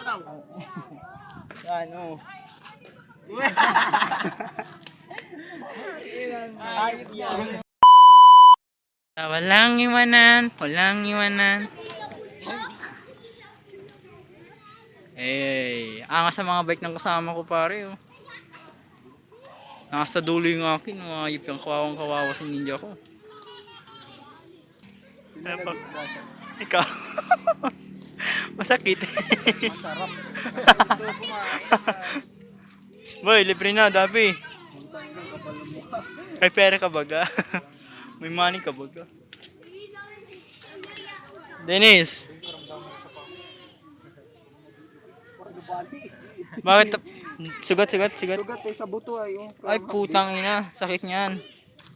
daw. Yan, oh. Ayop yan. Walang iwanan, walang iwanan. Hey, angas sa mga bike ng kasama ko pare, oh. Nasa dulo yung akin, ayop yung kawawang-kawawa sa ninja ko. Ikaw. Masakit. Masarap. Boy, libre na, dabi. May pera ka baga? May money ka baga? Dennis! Bakit? Sugat. Sugat eh sa buto ay. Oh. Ay, putang ina. Sakit niyan.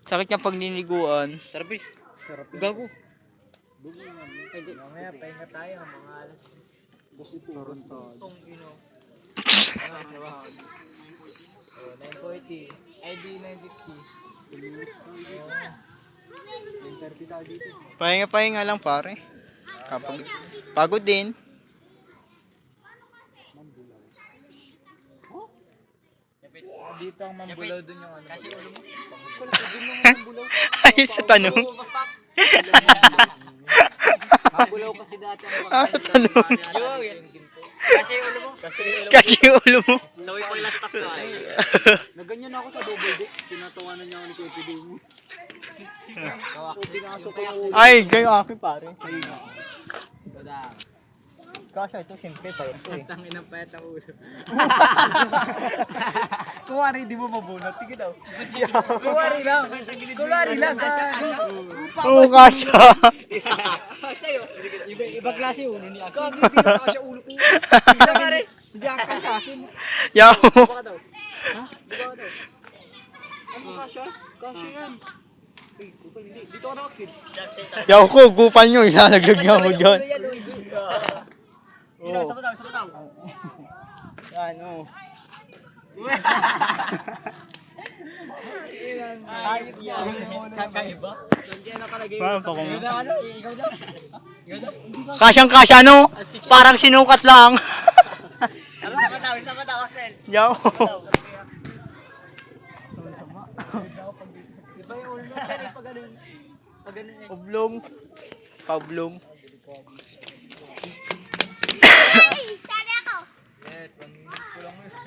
Sakit niya pag niniguan. Sarap. Gago. Mamaya pahinga tayo mga alas. Gusto itong ino. 940. ID 950. 930 tayo dito. Pahinga lang pare. Kapag pagod din. Dito ang mambulaw dun yung ano. Kasi ulo mo. Ayun sa tanong. Mambulaw kasi dati ang Tanong. Kasi ulo mo. Kasi yung ulo mo. Saway ko ilang stock ka ay. Naganyan ako sa double deck. Tinatawanan niya ako ni Kuya Piding mo. Binasok ko yung Ay, kayo akin pare. Dada. Kasha ito, siyempre pa ito eh. Tangin ng payat ang ulo. Kuwari, di mo mabunot. Sige daw. Kuwari lang. Kuwari lang. Oo, kasha. Sa'yo. Ibang klase ulo ni Aki. Kami, hindi na kasya ulo ko. Isa ka rin. Hindi ang kasya akin. Yaw. Baka daw. Ha? Baka daw. Ano kasya? Kasya yan. Dito ka daw, kid. Yaw ko, gupal nyo. Ilalaglag niya mo dyan. Isa pa daw. Yan, oh. Ayop yan. Kakaiba. Hindi na nakalagay. Paano pa kung... Ano? Ikaw daw. Kasyang-kasya, no? Parang sinukat lang. Isa pa daw, Axel. Yaw. Di ba yung ulo? Sari pa ganun. Pag ganun eh. Pablong. Pablong.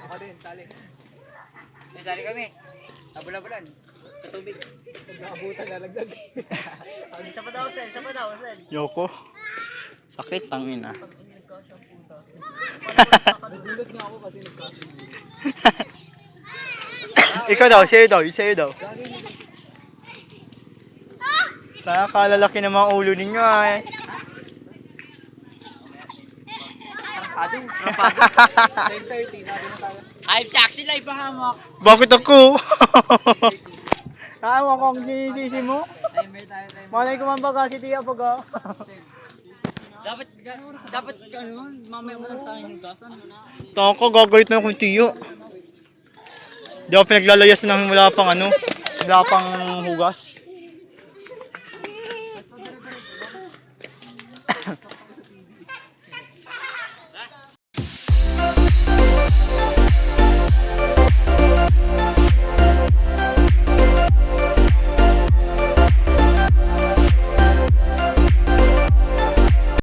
Ako din, sali. Sali kami. Abula-bulan. Sa tubig. Nakabutan na lagdag. Isa pa daw, Axel. Isa pa daw, Axel. Yoko. Sakit, tangina. Nagulat nga ako kasi nagkasya. Ikaw daw, sa'yo daw. Nakakalaki ng mga ulo ninyo ay. Rampado. 10:30. Nabi na tayo. I'm sexy live hamak. Bakit ako? Awa ko ang sinisisi mo. Timer tayo. Malay ko man baga si Tia baga. Dapat ano, mamaya mo lang sa akin yung gasan. Tako, gagawit na akong Tiyo. Di ako pinaglalayas ng wala pang ano. Wala pang hugas.